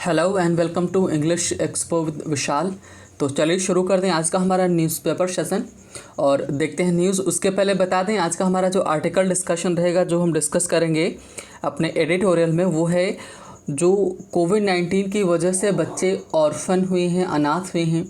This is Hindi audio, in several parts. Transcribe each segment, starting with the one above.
Hello and welcome to English Expo with Vishal. तो चलिए शुरू कर दें आज का हमारा न्यूज़पेपर सेशन और देखते हैं न्यूज़। उसके पहले बता दें आज का हमारा जो आर्टिकल डिस्कशन रहेगा, जो हम डिस्कस करेंगे अपने एडिटोरियल में, वो है जो कोविड-19 की वजह से बच्चे ऑर्फन हुए हैं, अनाथ हुए हैं,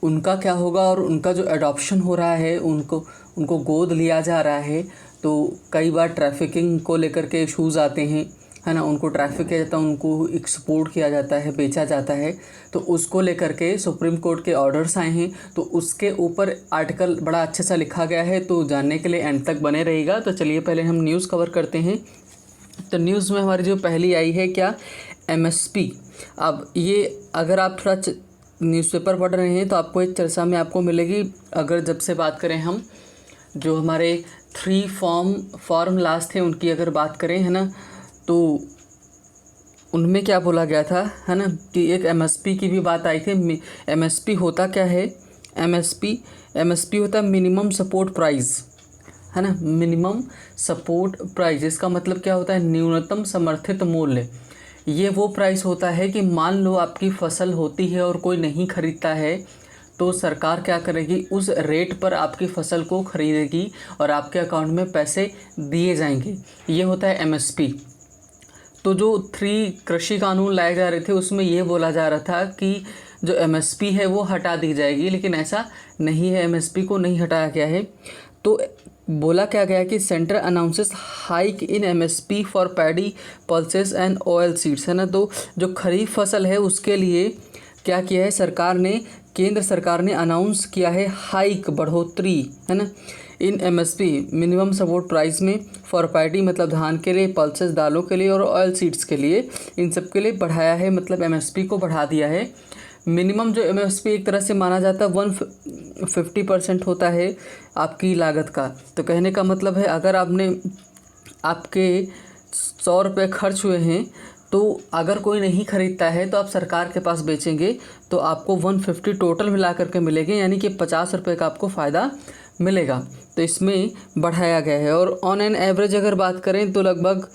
उनका क्या होगा और उनका जो एडॉप्शन हो रहा है, उनको गोद लिया जा रहा है। तो कई बार ट्रैफिकिंग को लेकर के इशूज़ आते हैं, है ना, उनको ट्रैफिक किया जाता है, उनको एक्सपोर्ट किया जाता है, बेचा जाता है। तो उसको लेकर के सुप्रीम कोर्ट के ऑर्डर्स आए हैं, तो उसके ऊपर आर्टिकल बड़ा अच्छे सा लिखा गया है। तो जानने के लिए एंड तक बने रहेगा। तो चलिए पहले हम न्यूज़ कवर करते हैं। तो न्यूज़ में हमारी जो पहली आई है क्या, एमएसपी। अब ये अगर आप थोड़ा न्यूज़पेपर पढ़ रहे हैं तो आपको एक चर्चा में आपको मिलेगी। अगर जब से बात करें हम, जो हमारे 3 फॉर्मूलाज थे उनकी अगर बात करें, है ना, तो उनमें क्या बोला गया था, है ना, कि एक एमएसपी की भी बात आई थी। एमएसपी होता क्या है? एमएसपी होता है मिनिमम सपोर्ट प्राइस, है ना, मिनिमम सपोर्ट प्राइस। इसका मतलब क्या होता है? न्यूनतम समर्थित मूल्य। ये वो प्राइस होता है कि मान लो आपकी फसल होती है और कोई नहीं खरीदता है, तो सरकार क्या करेगी, उस रेट पर आपकी फसल को खरीदेगी और आपके अकाउंट में पैसे दिए जाएंगे। ये होता है एमएसपी। तो जो 3 कृषि कानून लाए जा रहे थे उसमें ये बोला जा रहा था कि जो एमएसपी है वो हटा दी जाएगी, लेकिन ऐसा नहीं है, एमएसपी को नहीं हटाया गया है। तो बोला क्या गया कि centre announces hike in MSP for paddy pulses and oil seeds, है ना। तो जो खरीफ फसल है उसके लिए क्या किया है सरकार ने, केंद्र सरकार ने अनाउंस किया है हाइक, बढ़ोतरी, है ना, इन एमएसपी मिनिमम सपोर्ट प्राइस में, फॉर पैडी मतलब धान के लिए, पल्सेस दालों के लिए और ऑयल सीड्स के लिए, इन सब के लिए बढ़ाया है, मतलब एमएसपी को बढ़ा दिया है। मिनिमम जो एमएसपी एक तरह से माना जाता है 150% होता है आपकी लागत का। तो कहने का मतलब है अगर आपके 100 रुपये खर्च हुए हैं, तो अगर कोई नहीं खरीदता है तो आप सरकार के पास बेचेंगे तो आपको 150 टोटल मिला करके मिलेंगे, यानी कि 50 रुपये का आपको फ़ायदा मिलेगा। तो इसमें बढ़ाया गया है। और ऑन एन एवरेज अगर बात करें तो लगभग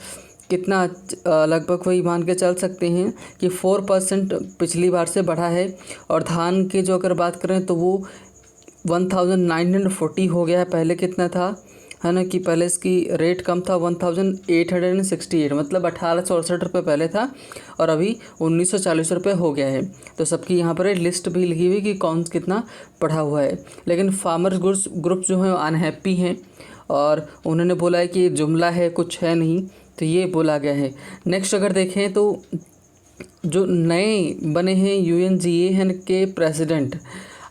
कितना, लगभग वही मान के चल सकते हैं कि 4% पिछली बार से बढ़ा है। और धान के जो अगर बात करें तो वो 1940 हो गया है। पहले कितना था, है ना, कि पहले इसकी रेट कम था 1868, मतलब 1868 रुपये पहले था और अभी 1940 रुपये हो गया है। तो सबकी यहाँ पर लिस्ट भी लिखी हुई कि कौन कितना बढ़ा हुआ है। लेकिन फार्मर्स ग्रुप जो है अनहैप्पी हैं और उन्होंने बोला है कि ये जुमला है, कुछ है नहीं, तो ये बोला गया है। नेक्स्ट अगर देखें तो जो नए बने हैं UNGA के प्रेसिडेंट,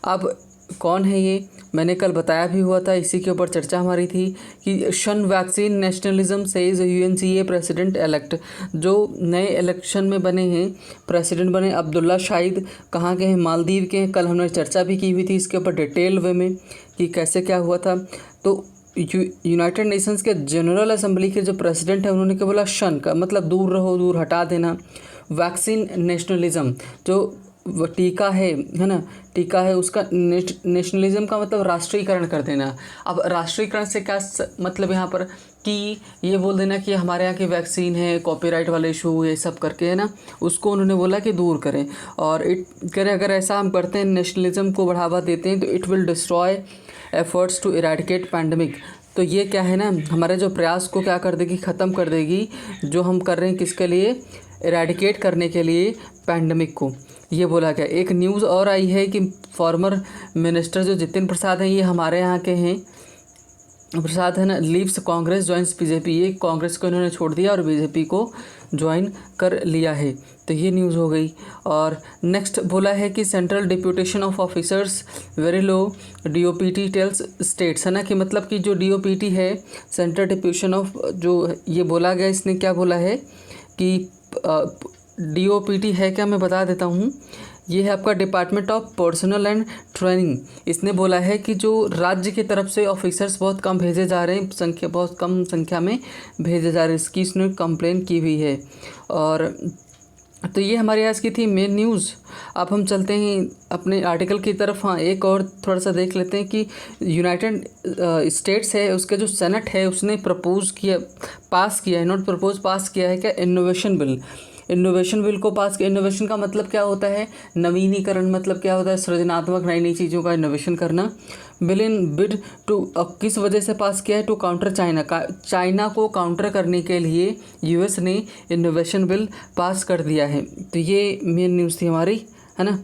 अब कौन है ये, मैंने कल बताया भी हुआ था, इसी के ऊपर चर्चा हमारी थी कि शन vaccine nationalism says UNGA president elect. जो नए इलेक्शन में बने हैं, प्रेसिडेंट बने अब्दुल्ला शाहिद, कहाँ के हैं, मालदीव के हैं। कल हमने चर्चा भी की हुई थी इसके ऊपर डिटेल वे में कि कैसे क्या हुआ था। तो यूनाइटेड नेशंस के जनरल असेंबली के जो प्रेसिडेंट है उन्होंने क्या बोला, शन का मतलब दूर रहो, दूर हटा देना। वैक्सीन नेशनलिज्म, जो टीका है ना, टीका है उसका नेशनलिज्म का मतलब राष्ट्रीयकरण कर देना। अब राष्ट्रीयकरण से क्या मतलब यहाँ पर, कि ये बोल देना कि हमारे यहाँ की वैक्सीन है, कॉपीराइट वाले इशू ये सब करके, है ना, उसको उन्होंने बोला कि दूर करें। और अगर ऐसा हम करते हैं, नेशनलिज्म को बढ़ावा देते हैं, तो it will destroy efforts to eradicate pandemic. तो ये क्या है ना, हमारे जो प्रयास को क्या कर देगी, ख़त्म कर देगी, जो हम कर रहे हैं किसके लिए, इरेडिकेट करने के लिए पैंडमिक को, ये बोला गया। एक न्यूज़ और आई है कि फॉर्मर मिनिस्टर जो जितिन प्रसाद हैं, ये हमारे यहाँ के हैं, प्रसाद है ना, लीव्स कांग्रेस ज्वाइंस बीजेपी। ये कांग्रेस को इन्होंने छोड़ दिया और बीजेपी को ज्वाइन कर लिया है। तो ये न्यूज़ हो गई। और नेक्स्ट बोला है कि central deputation of officers very low DOPT tells states, है ना, कि मतलब कि जो DOPT है, सेंट्रल डिप्यूटेशन ऑफ, जो ये बोला गया, इसने क्या बोला है कि DOPT है क्या, मैं बता देता हूँ। ये है आपका department of personal and training. इसने बोला है कि जो राज्य की तरफ से ऑफिसर्स बहुत कम भेजे जा रहे हैं, बहुत कम संख्या में भेजे जा रहे हैं, इसकी इसने कंप्लेन की हुई है। और तो ये हमारे आज की थी मेन न्यूज़। अब हम चलते हैं अपने आर्टिकल की तरफ। हाँ, एक और थोड़ा सा देख लेते हैं कि यूनाइटेड स्टेट्स है, उसके जो सेनेट है उसने पास किया है क्या, इनोवेशन बिल। इनोवेशन बिल को पास किया। इनोवेशन का मतलब क्या होता है, नवीनीकरण, मतलब क्या होता है, सृजनात्मक नई नई चीज़ों का इनोवेशन करना। बिल इन बिड टू, किस वजह से पास किया है, टू काउंटर चाइना का, चाइना को काउंटर करने के लिए यूएस ने इनोवेशन बिल पास कर दिया है। तो ये मेन न्यूज़ थी हमारी, है ना।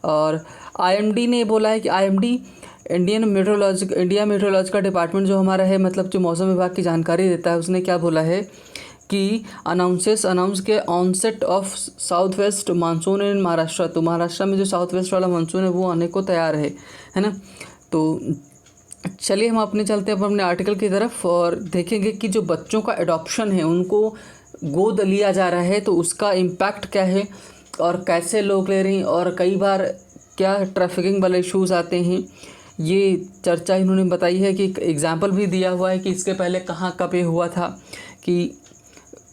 और आईएमडी ने बोला है कि आईएमडी इंडिया मेट्रोलॉजिकल डिपार्टमेंट जो हमारा है, मतलब जो मौसम विभाग की जानकारी देता है, उसने क्या बोला है कि अनाउंस के onset of south west monsoon in Maharashtra. तो महाराष्ट्र में जो साउथ वेस्ट वाला मानसून है वो आने को तैयार है ना। तो चलिए हम अपने चलते हैं अपने आर्टिकल की तरफ और देखेंगे कि जो बच्चों का एडॉप्शन है, उनको गोद लिया जा रहा है, तो उसका इम्पैक्ट क्या है और कैसे लोग ले रहे हैं, और कई बार क्या ट्रैफिकिंग वाले इश्यूज़ आते हैं। ये चर्चा इन्होंने बताई है कि एक एग्जाम्पल भी दिया हुआ है कि इसके पहले कहाँ कब ये हुआ था, कि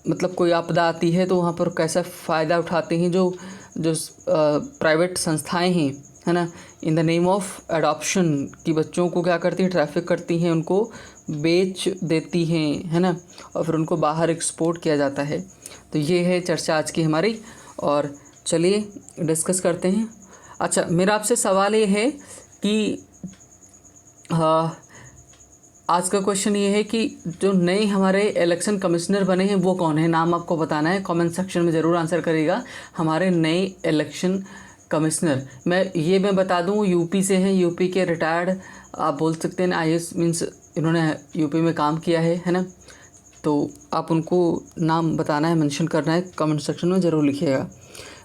मतलब कोई आपदा आती है तो वहाँ पर कैसा फ़ायदा उठाते हैं जो प्राइवेट संस्थाएं हैं, है ना, इन द नेम ऑफ एडॉप्शन, कि बच्चों को क्या करती हैं, ट्रैफिक करती हैं, उनको बेच देती हैं, है ना, और फिर उनको बाहर एक्सपोर्ट किया जाता है। तो ये है चर्चा आज की हमारी, और चलिए डिस्कस करते हैं। अच्छा, मेरा आपसे सवाल ये है कि आज का क्वेश्चन ये है कि जो नए हमारे इलेक्शन कमिश्नर बने हैं वो कौन है, नाम आपको बताना है, कमेंट सेक्शन में ज़रूर आंसर करिएगा। हमारे नए इलेक्शन कमिश्नर मैं बता दूं, यूपी से हैं, यूपी के रिटायर्ड आप बोल सकते हैं, आईएएस मीन्स इन्होंने यूपी में काम किया है ना। तो आप उनको नाम बताना है, मेंशन करना है, कमेंट सेक्शन में ज़रूर लिखिएगा।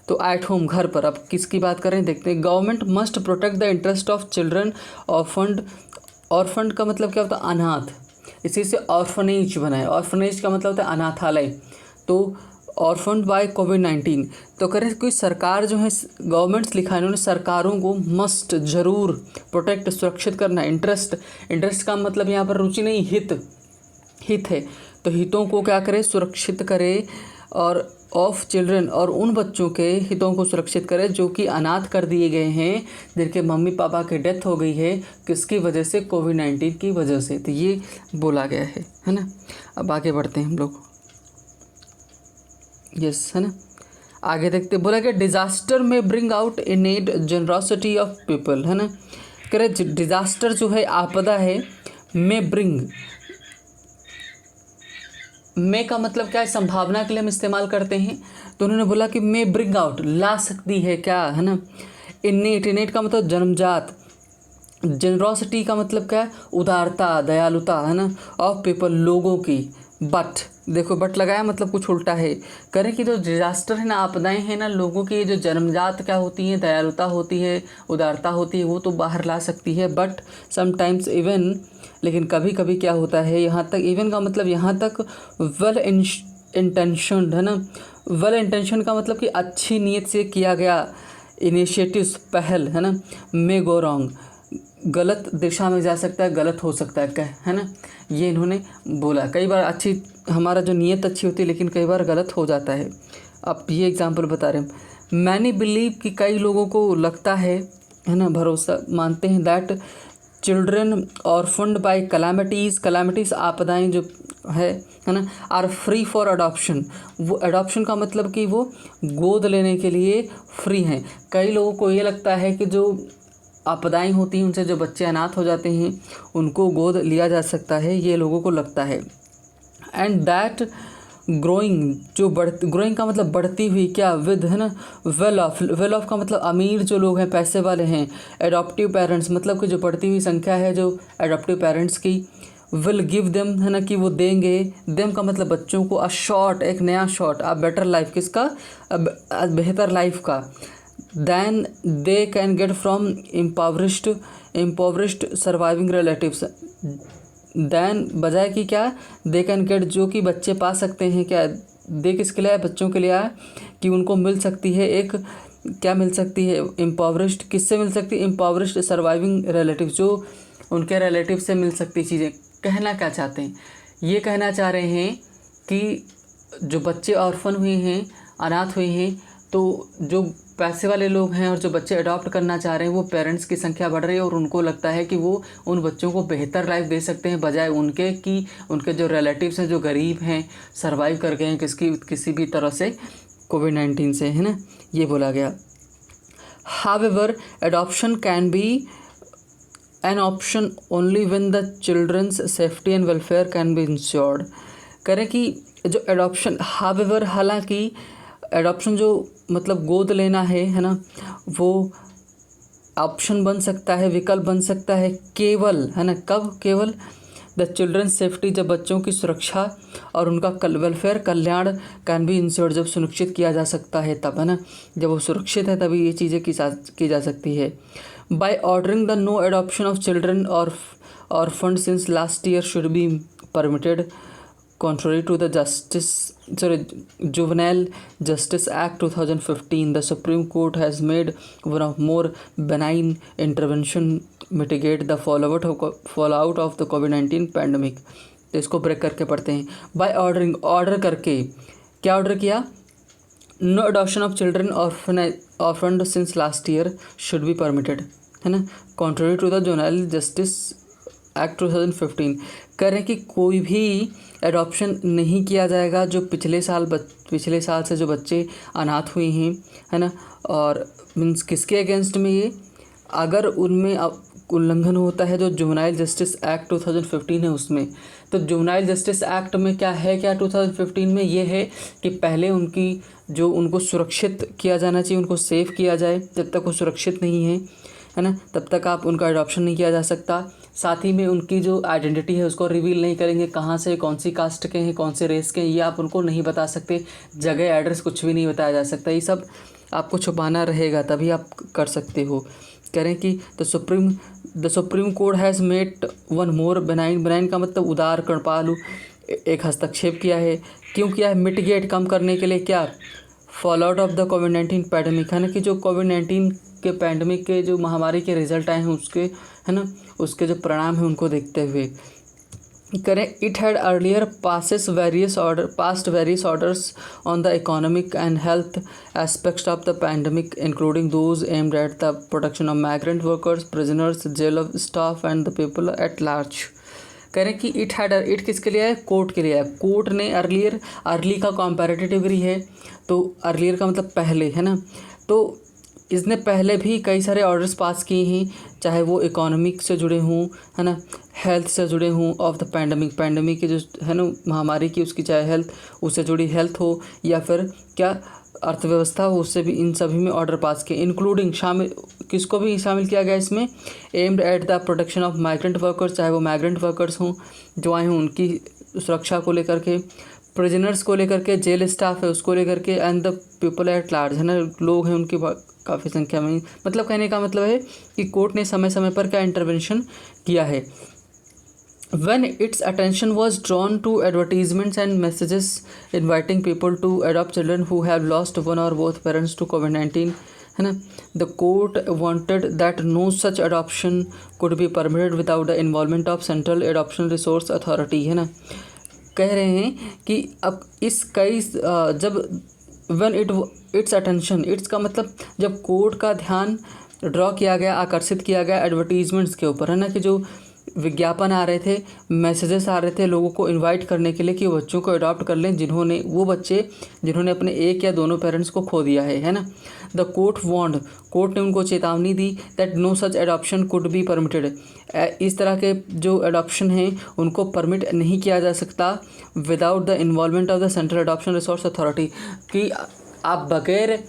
तो एट होम, घर पर, अब किसकी बात करें देखते हैं। Government must protect the interest of children orphaned का मतलब क्या होता है, अनाथ, इसी से ऑर्फनेज बना है। ऑर्फनेज का मतलब होता है अनाथालय। तो ऑर्फन्ड बाय कोविड-19, तो करें कोई सरकार जो है, गवर्नमेंट्स लिखा है इन्होंने, सरकारों को मस्ट, ज़रूर, प्रोटेक्ट, सुरक्षित करना। इंटरेस्ट का मतलब यहाँ पर रुचि नहीं, हित है, तो हितों को क्या करे, सुरक्षित करे, और ऑफ चिल्ड्रन, और उन बच्चों के हितों को सुरक्षित करे जो कि अनाथ कर दिए गए हैं, जिनके मम्मी पापा की डेथ हो गई है, किसकी वजह से, कोविड-19 की वजह से। तो ये बोला गया है ना। अब आगे बढ़ते हैं हम लोग, यस, है ना, आगे देखते। बोला कि डिज़ास्टर में bring out इनेड generosity of people, है ना। कह रहे डिज़ास्टर जो है, आपदा है, में ब्रिंग, मे का मतलब क्या है, संभावना के लिए हम इस्तेमाल करते हैं। तो उन्होंने बोला कि मे ब्रिंग आउट, ला सकती है क्या, है ना। इनेट का मतलब जन्मजात, जनरॉसिटी का मतलब क्या है, उदारता, दयालुता, है ना, ऑफ पीपल, लोगों की। बट देखो, बट लगाया मतलब कुछ उल्टा है। करें कि जो डिजास्टर है ना, आपदाएं हैं ना, लोगों की जो जन्मजात क्या होती हैं, दयालुता होती है, उदारता होती है, वो तो बाहर ला सकती है। बट समटाइम्स इवन, लेकिन कभी कभी क्या होता है, यहाँ तक, इवन का मतलब यहाँ तक वेल इंटेंशनड, है ना। वेल इंटेंशन का मतलब कि अच्छी नीयत से किया गया इनिशिएटिव्स, पहल, है ना, मे गो रॉन्ग, गलत दिशा में जा सकता है, गलत हो सकता है ना। ये इन्होंने बोला। कई बार अच्छी, हमारा जो नीयत अच्छी होती है, लेकिन कई बार गलत हो जाता है। अब ये एग्जांपल बता रहे हैं। मैनी बिलीव कि कई लोगों को लगता है ना, भरोसा मानते हैं, दैट चिल्ड्रन ऑर्फन्ड बाय कैलामिटीज़, आपदाएं जो है ना, आर फ्री फॉर अडॉप्शन। वो अडॉप्शन का मतलब कि वो गोद लेने के लिए फ्री हैं। कई लोगों को ये लगता है कि जो आपदाएं होती हैं, उनसे जो बच्चे अनाथ हो जाते हैं, उनको गोद लिया जा सकता है, ये लोगों को लगता है। एंड दैट ग्रोइंग, जो ग्रोइंग का मतलब बढ़ती हुई, क्या, विद, है ना, वेल ऑफ का मतलब अमीर जो लोग हैं, पैसे वाले हैं। एडॉप्टिव पेरेंट्स मतलब कि जो बढ़ती हुई संख्या है जो एडॉप्टिव पेरेंट्स की। विल गिव देम, है ना, कि वो देंगे। देम का मतलब बच्चों को, अ शॉट, एक नया शॉट, अ बेटर लाइफ, किसका, बेहतर लाइफ का। Than they can get from impoverished surviving relatives. Than बजाय कि क्या, दे कैन गेट, जो कि बच्चे पा सकते हैं, क्या, दे किसके लिए, बच्चों के लिए आया, कि उनको मिल सकती है एक, क्या मिल सकती है, इम्पोवरिश्ड, किससे मिल सकती है, इम्पोवरिश्ड सर्वाइविंग रिलेटिव्स, जो उनके रिलेटिव से मिल सकती चीज़ें। कहना क्या चाहते हैं, ये कहना चाह रहे हैं कि जो बच्चे ऑर्फन हुए हैं, अनाथ हुए हैं, तो जो पैसे वाले लोग हैं और जो बच्चे अडॉप्ट करना चाह रहे हैं, वो पेरेंट्स की संख्या बढ़ रही है, और उनको लगता है कि वो उन बच्चों को बेहतर लाइफ दे सकते हैं, बजाय उनके कि उनके जो रिलेटिव्स हैं, जो गरीब हैं, सर्वाइव कर गए हैं किसी भी तरह से, कोविड-19 से, है ना, ये बोला गया। However adoption can be an option only when the children's safety and welfare can be ensured. करें कि जो एडॉप्शन, हावेवर हालांकि एडॉप्शन जो मतलब गोद लेना है ना, वो ऑप्शन बन सकता है, विकल्प बन सकता है केवल, है ना, कब, केवल द चिल्ड्रंस सेफ्टी, जब बच्चों की सुरक्षा और उनका welfare, Kalyan can be insured, जब सुनिश्चित किया जा सकता है तब, है ना, जब वो सुरक्षित है तभी ये चीज़ें की जा सकती है। By ordering the no adoption of children और orphaned since last year should be permitted contrary to the Juvenile Justice Act 2015, the Supreme Court has made one of more benign intervention mitigate the fallout of the COVID-19 pandemic। तो इसको ब्रेक करके पढ़ते हैं। बाय ऑर्डरिंग, ऑर्डर करके, क्या ऑर्डर किया? No adoption of children orphaned since last year should be permitted, है ना, contrary to the juvenile justice act 2015। कह रहे हैं कि कोई भी एडॉप्शन नहीं किया जाएगा जो पिछले साल से जो बच्चे अनाथ हुए हैं, है ना, और मीन्स किसके अगेंस्ट में ये, अगर उनमें उल्लंघन होता है जो जुवेनाइल जस्टिस एक्ट 2015 है उसमें। तो जुवेनाइल जस्टिस एक्ट में क्या है, क्या 2015 में ये है कि पहले उनको सुरक्षित किया जाना चाहिए, उनको सेफ़ किया जाए। जब तक वो सुरक्षित नहीं है ना, तब तक आप उनका एडॉप्शन नहीं किया जा सकता। साथ ही में उनकी जो आइडेंटिटी है उसको रिवील नहीं करेंगे, कहाँ से, कौन सी कास्ट के हैं, कौन से रेस के हैं, ये आप उनको नहीं बता सकते। जगह, एड्रेस कुछ भी नहीं बताया जा सकता, ये सब आपको छुपाना रहेगा, तभी आप कर सकते हो। करें कि the supreme court has made one more benign का मतलब उदार, कृपालु, एक हस्तक्षेप किया है। क्यों किया है? मिटिगेट, कम करने के लिए। क्या? Fallout of the covid pandemic, है ना, कि जो कोविड-19 के पैंडमिक के जो महामारी के रिजल्ट आए हैं उसके, है ना, उसके जो परिणाम हैं उनको देखते हुए करें। It had earlier passed various orders on the economic and health aspects of the pandemic including those aimed at the protection of migrant workers, prisoners, jail staff and the people at large. करें कि इट किसके लिए है? कोर्ट के लिए है। कोर्ट ने अर्ली का कंपैरेटिव डिग्री है, तो अर्लियर का मतलब पहले, है ना, तो इसने पहले भी कई सारे ऑर्डर्स पास किए हैं, चाहे वो इकोनॉमिक से जुड़े हों, है ना, हेल्थ से जुड़े हों, ऑफ द पैंडमिक की जो है ना महामारी की, उसकी चाहे हेल्थ, उससे जुड़ी हेल्थ हो या फिर क्या अर्थव्यवस्था हो, उससे भी, इन सभी में ऑर्डर पास किए। इंक्लूडिंग, शामिल, किसको भी शामिल किया गया इसमें? Aimed at the protection of migrant workers, चाहे वो माइग्रेंट वर्कर्स हों जो आए हों, उनकी सुरक्षा को लेकर के, प्रिजनर्स को लेकर के, जेल स्टाफ है उसको लेकर के, and the people at large, है ना, लोग हैं उनकी काफ़ी संख्या में। मतलब कहने का मतलब है कि कोर्ट ने समय समय पर क्या इंटरवेंशन किया है। When its attention was drawn to advertisements and messages inviting people to adopt children who have lost one or both parents to COVID-19, है ना, the court wanted that no such adoption could be permitted without the involvement of Central Adoption Resource Authority, है ना। कह रहे हैं कि अब इस कई जब when its attention, its का मतलब जब कोर्ट का ध्यान ड्रॉ किया गया, आकर्षित किया गया एडवर्टीजमेंट्स के ऊपर, है ना, कि जो विज्ञापन आ रहे थे, मैसेजेस आ रहे थे लोगों को इनवाइट करने के लिए कि वो बच्चों को अडॉप्ट कर लें वो बच्चे जिन्होंने अपने एक या दोनों पेरेंट्स को खो दिया है ना। द कोर्ट ने उनको चेतावनी दी that no such adoption could be permitted, इस तरह के जो एडॉप्शन हैं उनको परमिट नहीं किया जा सकता without the involvement of the central adoption resource authority, कि आप बगैर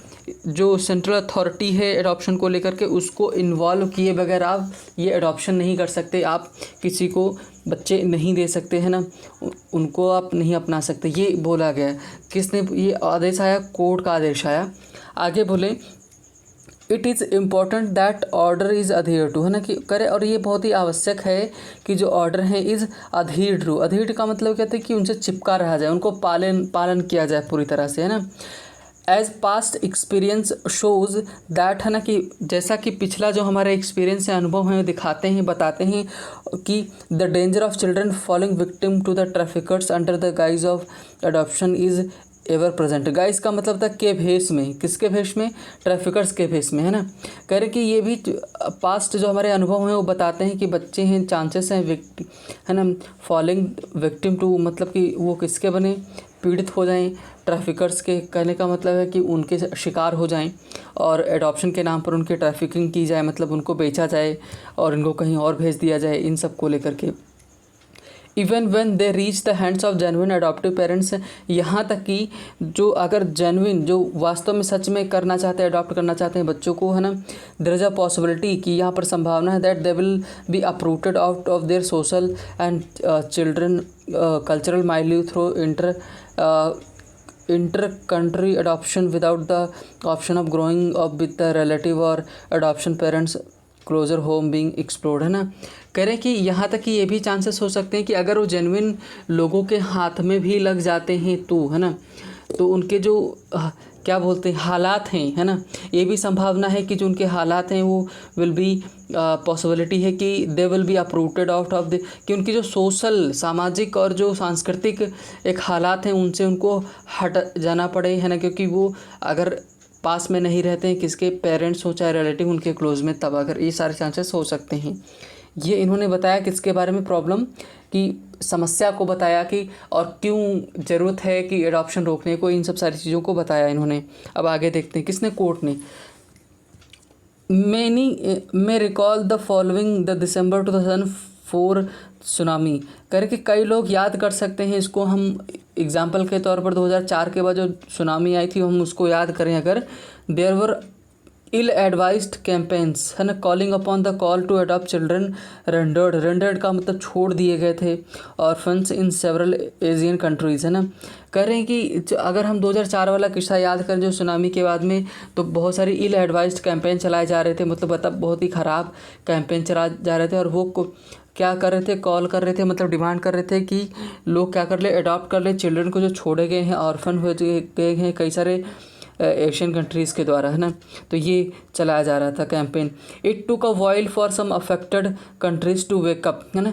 जो सेंट्रल अथॉरिटी है एडॉप्शन को लेकर के उसको इन्वॉल्व किए बगैर आप ये एडॉप्शन नहीं कर सकते, आप किसी को बच्चे नहीं दे सकते, है ना, उनको आप नहीं अपना सकते, ये बोला गया। किसने ये आदेश आया? कोर्ट का आदेश आया। आगे बोले it is important that order is adhered to, है ना, कि करे, और ये बहुत ही आवश्यक है कि जो ऑर्डर है इज़ अधीर टू। अधीर का मतलब कहते हैं कि उनसे चिपका रहा जाए, उनको पालन किया जाए पूरी तरह से, है ना। As past experience shows that, है ना, कि जैसा कि पिछला जो हमारा एक्सपीरियंस है, अनुभव है, दिखाते हैं, बताते हैं कि the danger of children falling victim to the traffickers under the guise of adoption is ever present. Guise का मतलब था के भेष में, किसके भेष में? ट्रैफिकर्स के भेष में, है ना। कह रहे कि ये भी पास्ट जो हमारे अनुभव हैं वो बताते हैं कि बच्चे हैं, चांसेस हैं है ना, फॉलिंग विक्टिम टू, मतलब कि वो किसके बने? पीड़ित हो जाएं, ट्रैफिकर्स के, कहने का मतलब है कि उनके शिकार हो जाएं और एडॉप्शन के नाम पर उनकी ट्रैफिकिंग की जाए, मतलब उनको बेचा जाए और इनको कहीं और भेज दिया जाए, इन सब को लेकर के। Even when they reach the hands of genuine adoptive parents, यहाँ तक कि जो अगर जेन्युइन, जो वास्तव में सच में करना चाहते हैं, अडॉप्ट करना चाहते हैं बच्चों को, है ना, देयर इज़ अ पॉसिबिलिटी कि यहाँ पर संभावना है that they will be uprooted out of their social and children cultural milieu through inter country adoption without the option of growing up with the relative और adoption parents closer home being explored, है ना। कह रहे हैं कि यहाँ तक कि ये भी चांसेस हो सकते हैं कि अगर वो जेन्युइन लोगों के हाथ में भी लग जाते हैं तो, है ना, तो उनके जो क्या बोलते हैं हालात हैं, है ना, ये भी संभावना है कि जो उनके हालात हैं वो विल बी पॉसिबिलिटी है कि दे will be uprooted out of the, कि उनकी जो सोशल, सामाजिक और जो सांस्कृतिक एक हालात हैं उनसे उनको हट जाना पड़े, है ना, क्योंकि वो अगर पास में नहीं रहते हैं किसके, पेरेंट्स हो चाहे रिलेटिव उनके क्लोज में, तब अगर ये सारे चांसेस हो सकते हैं। ये इन्होंने बताया किसके बारे में, प्रॉब्लम की समस्या को बताया कि और क्यों ज़रूरत है कि एडॉप्शन रोकने को, इन सब सारी चीज़ों को बताया इन्होंने। अब आगे देखते हैं किसने, कोर्ट ने। Many may recall the following the December 2004 tsunami, कह रहे कि कई लोग याद कर सकते हैं इसको, हम एग्जाम्पल के तौर पर 2004 के बाद जो सुनामी आई थी हम उसको याद करें अगर, there were ill advised campaigns, है ना, calling upon the call to adopt children rendered का मतलब छोड़ दिए गए थे, और funds in several Asian countries, है ना। कह रहे हैं कि अगर हम 2004 वाला किस्सा याद करें जो सुनामी के बाद में, तो बहुत सारी इल एडवाइज्ड कैंपेन चलाए जा रहे थे, मतलब बहुत ही ख़राब कैंपेन चलाए जा रहे थे, और वो क्या कर रहे थे, कॉल कर रहे थे, मतलब डिमांड कर रहे थे कि लोग क्या कर ले, अडॉप्ट कर ले चिल्ड्रन को जो छोड़े गए हैं, ऑर्फन हो गए हैं कई सारे एशियन कंट्रीज़ के द्वारा, है ना। तो ये चलाया जा रहा था campaign. It took a while for some affected countries to wake up, है ना।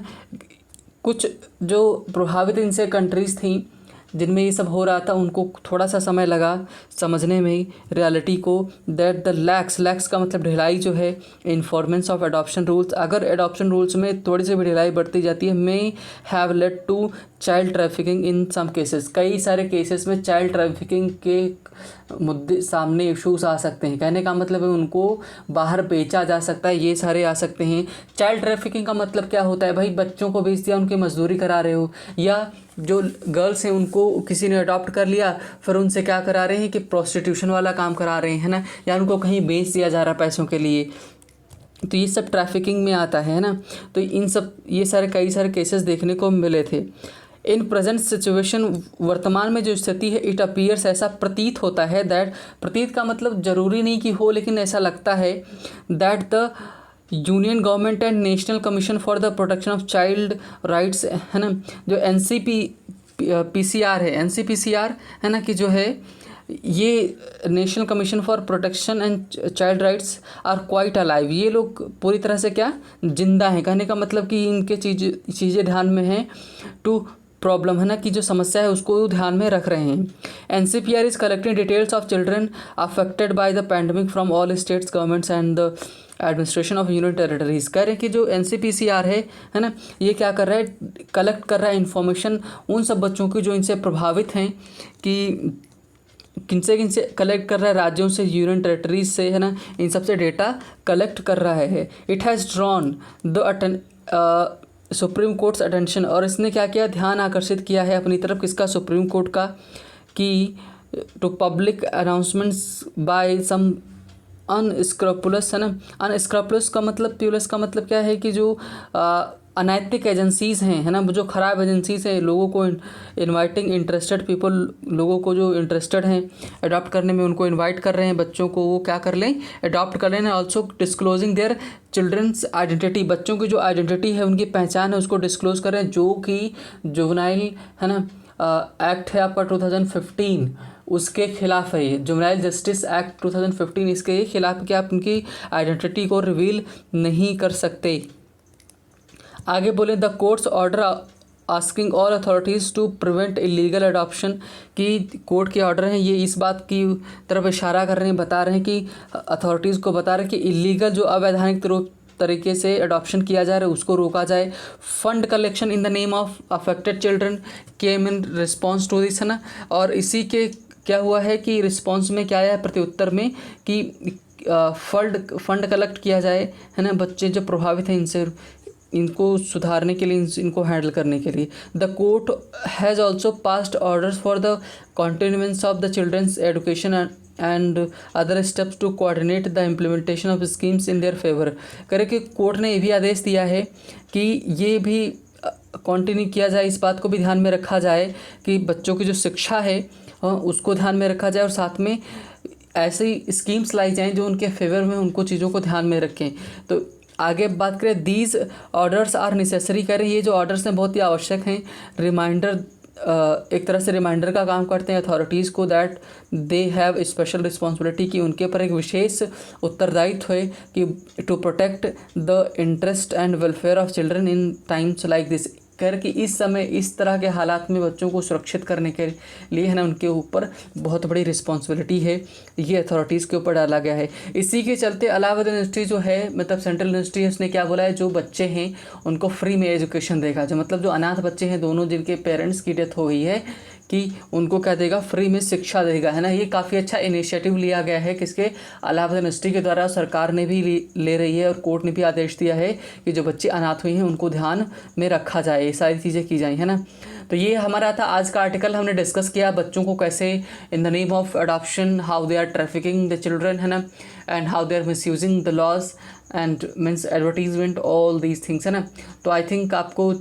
कुछ जो प्रभावित इनसे कंट्रीज़ थी जिनमें ये सब हो रहा था, उनको थोड़ा सा समय लगा समझने में रियलिटी को, दैट द लैक्स का मतलब ढिलाई जो है, इन्फॉर्मेंस ऑफ एडॉप्शन रूल्स, अगर एडॉप्शन रूल्स में थोड़ी सी भी ढिलाई बढ़ती जाती है, may have led to child trafficking in some cases, कई सारे केसेस में चाइल्ड ट्रैफिकिंग के मुद्दे सामने, इशूज़ आ सकते हैं। कहने का मतलब है उनको बाहर बेचा जा सकता है, ये सारे आ सकते हैं। चाइल्ड ट्रैफिकिंग का मतलब क्या होता है भाई, बच्चों को बेच दिया, उनकी मजदूरी करा रहे हो, या जो गर्ल्स हैं उनको किसी ने अडॉप्ट कर लिया, फिर उनसे क्या करा रहे हैं कि प्रोस्टिट्यूशन वाला काम करा रहे हैं, है ना, या उनको कहीं बेच दिया जा रहा है पैसों के लिए, तो ये सब ट्रैफिकिंग में आता है ना। तो इन सब ये सारे कई सारे केसेस देखने को मिले थे। इन प्रेजेंट सिचुएशन, वर्तमान में जो स्थिति है, इट अपीयर्स, ऐसा प्रतीत होता है, दैट, प्रतीत का मतलब जरूरी नहीं कि हो, लेकिन ऐसा लगता है, that the union government and national commission for the protection of child rights, है ना, जो NCPCR है, NCPCR है ना, कि जो है ये national commission for protection and child rights are quite alive, ये लोग पूरी तरह से क्या जिंदा हैं। कहने का मतलब कि इनके चीज़ें ध्यान में हैं, टू प्रॉब्लम, है ना, कि जो समस्या है उसको ध्यान में रख रहे हैं। NCPR is collecting details of children affected by the pandemic from all states governments and the administration of union territories. कह रहे हैं कि जो NCPCR है ना, ये क्या कर रहा है, कलेक्ट कर रहा है इन्फॉर्मेशन उन सब बच्चों की जो इनसे प्रभावित हैं, कि किनसे कलेक्ट कर रहा है, राज्यों से, यूनियन टेरिटरीज से, है ना, इन सब से डेटा कलेक्ट कर रहा है। It has drawn the supreme courts attention, और इसने क्या किया, ध्यान आकर्षित किया है अपनी तरफ, किसका, सुप्रीम कोर्ट का, कि टू पब्लिक अनाउंसमेंट्स बाय सम अनस्क्रपुलस, है ना। अनस्क्रपुलस का मतलब, प्यूलस का मतलब क्या है कि जो अनैतिक एजेंसीज़ हैं, है ना, जो ख़राब एजेंसीज़ हैं, लोगों को इनवाइटिंग इंटरेस्टेड पीपल, लोगों को जो इंटरेस्टेड हैं अडॉप्ट करने में, उनको इनवाइट कर रहे हैं, बच्चों को वो क्या कर लें, अडॉप्ट कर लें। Also disclosing their children's identity, बच्चों की जो आइडेंटिटी है, उनकी पहचान है, उसको डिस्क्लोज कर रहे हैं, जो कि जुवेनाइल, है ना, एक्ट है आपका 2015, उसके खिलाफ है ये, जुवेनाइल जस्टिस एक्ट 2015, इसके खिलाफ कि आप उनकी आइडेंटिटी को रिवील नहीं कर सकते। आगे बोले, the court's order asking all authorities to prevent illegal adoption, कि कोर्ट के ऑर्डर हैं ये इस बात की तरफ इशारा कर रहे हैं, बता रहे हैं कि अथॉरिटीज़ को बता रहे हैं कि इलीगल, जो अवैधानिक तरीके से अडॉप्शन किया जा रहा है उसको रोका जाए। Fund collection in the name of affected children came in response to this, है ना। और इसी के क्या हुआ है कि रिस्पॉन्स में क्या आया है, प्रत्युत्तर में, कि फंड कलेक्ट किया जाए, है ना, बच्चे जो प्रभावित हैं इनसे, इनको सुधारने के लिए, इनको हैंडल करने के लिए। The court has also passed orders for the continuance of the children's education and other steps to coordinate the implementation of schemes in their favour. करे कि कोर्ट ने ये भी आदेश दिया है कि ये भी कंटिन्यू किया जाए, इस बात को भी ध्यान में रखा जाए कि बच्चों की जो शिक्षा है उसको ध्यान में रखा जाए, और साथ में ऐसी स्कीम्स लाई जाएँ जो उनके फेवर में, उनको चीज़ों को ध्यान में रखें। तो आगे बात करें, दीज ऑर्डर्स आर नेसेसरी, करें ये जो ऑर्डर्स हैं बहुत ही आवश्यक हैं। रिमाइंडर, एक तरह से रिमाइंडर का काम करते हैं अथॉरिटीज़ को, that they have special responsibility, कि उनके ऊपर एक विशेष उत्तरदायित्व है कि to protect the interest and welfare of children in times like this, कर कि इस समय इस तरह के हालात में बच्चों को सुरक्षित करने के लिए, है ना, उनके ऊपर बहुत बड़ी रिस्पॉन्सिबिलिटी है, ये अथॉरिटीज़ के ऊपर डाला गया है। इसी के चलते इलाहाबाद यूनिवर्सिटी जो है, मतलब सेंट्रल यूनिवर्सिटी है, उसने क्या बोला है, जो बच्चे हैं उनको फ्री में एजुकेशन देगा, जो मतलब जो अनाथ बच्चे हैं दोनों, जिनके पेरेंट्स की डेथ हो गई है, कि उनको क्या देगा, फ्री में शिक्षा देगा, है ना। ये काफ़ी अच्छा इनिशिएटिव लिया गया है किसके, इलाहाबाद यूनिवर्सिटी के द्वारा, सरकार ने भी ले रही है, और कोर्ट ने भी आदेश दिया है कि जो बच्चे अनाथ हुए हैं उनको ध्यान में रखा जाए, ये सारी चीज़ें की जाए, है ना। तो ये हमारा था आज का आर्टिकल, हमने डिस्कस किया बच्चों को कैसे in the name of adoption how they are trafficking the children, है ना, and how they are misusing the laws and means advertisement, all these things, है ना। तो आई थिंक आपको,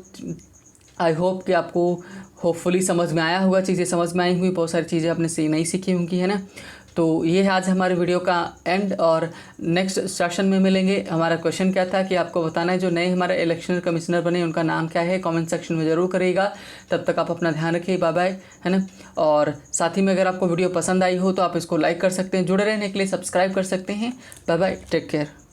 आई होप कि आपको होपफुली समझ में आया होगा, चीज़ें समझ में आई हुई, बहुत सारी चीज़ें आपने नहीं सीखी होंगी, है ना। तो ये है आज हमारे वीडियो का एंड, और नेक्स्ट सेशन में मिलेंगे। हमारा क्वेश्चन क्या था कि आपको बताना है जो नए हमारे इलेक्शन कमिश्नर बने उनका नाम क्या है, कमेंट सेक्शन में ज़रूर करिएगा। तब तक आप अपना ध्यान रखिए, बाय बाय, है ना। और साथ ही में अगर आपको वीडियो पसंद आई हो तो आप इसको लाइक कर सकते हैं, जुड़े रहने के लिए सब्सक्राइब कर सकते हैं। Bye bye, take care.